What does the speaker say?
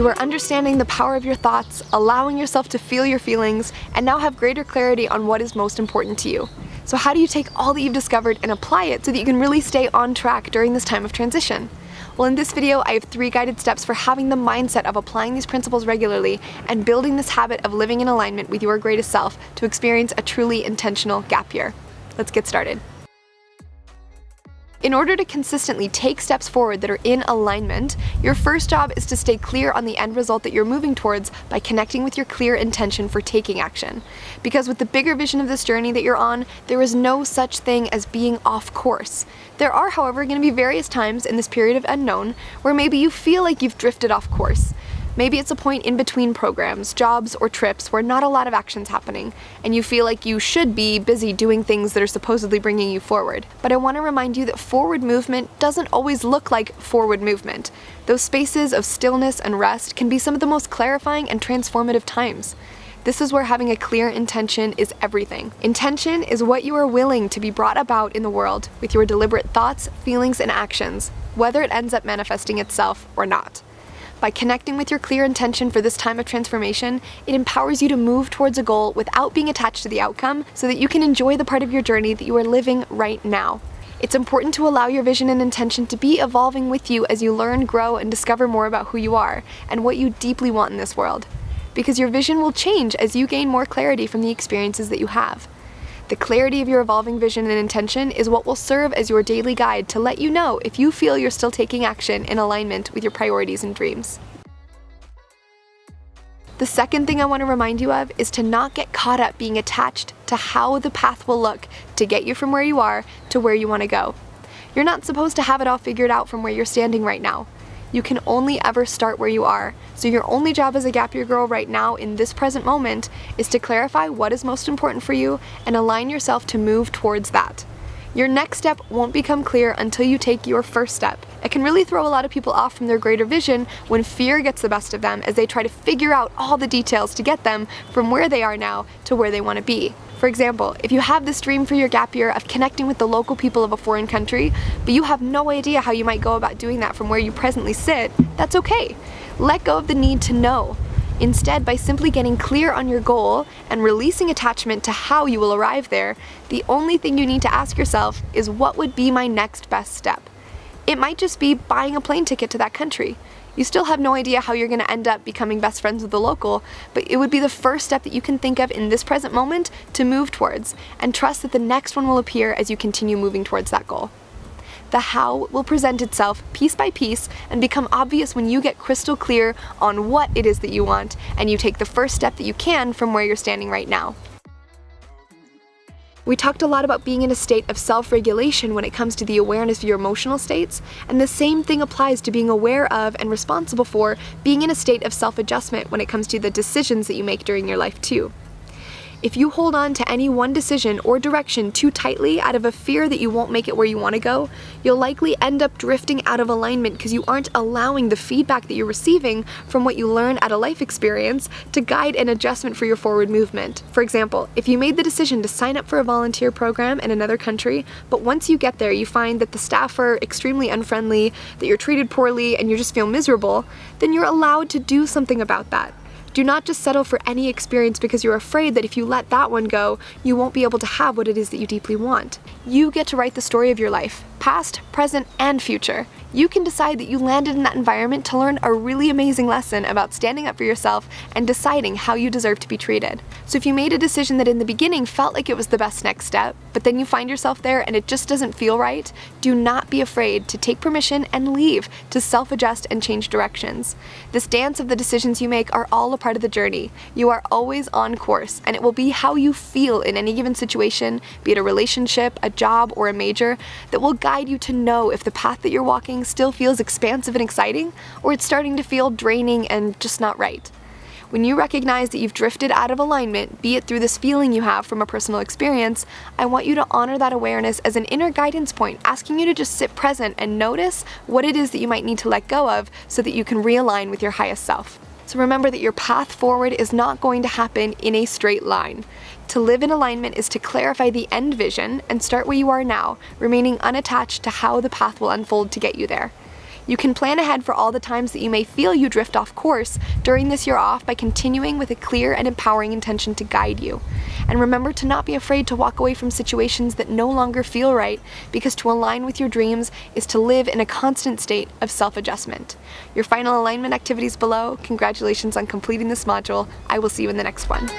You are understanding the power of your thoughts, allowing yourself to feel your feelings, and now have greater clarity on what is most important to you. So how do you take all that you've discovered and apply it so that you can really stay on track during this time of transition? Well, in this video, I have 3 guided steps for having the mindset of applying these principles regularly and building this habit of living in alignment with your greatest self to experience a truly intentional gap year. Let's get started. In order to consistently take steps forward that are in alignment, your first job is to stay clear on the end result that you're moving towards by connecting with your clear intention for taking action. Because with the bigger vision of this journey that you're on, there is no such thing as being off course. There are, however, going to be various times in this period of unknown where maybe you feel like you've drifted off course. Maybe it's a point in between programs, jobs, or trips where not a lot of action's happening, and you feel like you should be busy doing things that are supposedly bringing you forward. But I want to remind you that forward movement doesn't always look like forward movement. Those spaces of stillness and rest can be some of the most clarifying and transformative times. This is where having a clear intention is everything. Intention is what you are willing to be brought about in the world with your deliberate thoughts, feelings, and actions, whether it ends up manifesting itself or not. By connecting with your clear intention for this time of transformation, it empowers you to move towards a goal without being attached to the outcome so that you can enjoy the part of your journey that you are living right now. It's important to allow your vision and intention to be evolving with you as you learn, grow, and discover more about who you are and what you deeply want in this world. Because your vision will change as you gain more clarity from the experiences that you have. The clarity of your evolving vision and intention is what will serve as your daily guide to let you know if you feel you're still taking action in alignment with your priorities and dreams. The second thing I want to remind you of is to not get caught up being attached to how the path will look to get you from where you are to where you want to go. You're not supposed to have it all figured out from where you're standing right now. You can only ever start where you are, so your only job as a gap year girl right now in this present moment is to clarify what is most important for you and align yourself to move towards that. Your next step won't become clear until you take your first step. It can really throw a lot of people off from their greater vision when fear gets the best of them as they try to figure out all the details to get them from where they are now to where they want to be. For example, if you have this dream for your gap year of connecting with the local people of a foreign country, but you have no idea how you might go about doing that from where you presently sit, that's okay. Let go of the need to know. Instead, by simply getting clear on your goal and releasing attachment to how you will arrive there, the only thing you need to ask yourself is what would be my next best step? It might just be buying a plane ticket to that country. You still have no idea how you're going to end up becoming best friends with the local, but it would be the first step that you can think of in this present moment to move towards, and trust that the next one will appear as you continue moving towards that goal. The how will present itself piece by piece and become obvious when you get crystal clear on what it is that you want, and you take the first step that you can from where you're standing right now. We talked a lot about being in a state of self-regulation when it comes to the awareness of your emotional states, and the same thing applies to being aware of and responsible for being in a state of self-adjustment when it comes to the decisions that you make during your life too. If you hold on to any one decision or direction too tightly out of a fear that you won't make it where you want to go, you'll likely end up drifting out of alignment because you aren't allowing the feedback that you're receiving from what you learn at a life experience to guide an adjustment for your forward movement. For example, if you made the decision to sign up for a volunteer program in another country, but once you get there you find that the staff are extremely unfriendly, that you're treated poorly, and you just feel miserable, then you're allowed to do something about that. Do not just settle for any experience because you're afraid that if you let that one go, you won't be able to have what it is that you deeply want. You get to write the story of your life, past, present, and future. You can decide that you landed in that environment to learn a really amazing lesson about standing up for yourself and deciding how you deserve to be treated. So if you made a decision that in the beginning felt like it was the best next step, but then you find yourself there and it just doesn't feel right, do not be afraid to take permission and leave to self-adjust and change directions. This dance of the decisions you make are all a part of the journey. You are always on course, and it will be how you feel in any given situation, be it a relationship, a job, or a major, that will guide you to know if the path that you're walking still feels expansive and exciting, or it's starting to feel draining and just not right. When you recognize that you've drifted out of alignment, be it through this feeling you have from a personal experience, I want you to honor that awareness as an inner guidance point, asking you to just sit present and notice what it is that you might need to let go of so that you can realign with your highest self. So remember that your path forward is not going to happen in a straight line. To live in alignment is to clarify the end vision and start where you are now, remaining unattached to how the path will unfold to get you there. You can plan ahead for all the times that you may feel you drift off course during this year off by continuing with a clear and empowering intention to guide you. And remember to not be afraid to walk away from situations that no longer feel right, because to align with your dreams is to live in a constant state of self-adjustment. Your final alignment activities below. Congratulations on completing this module. I will see you in the next one.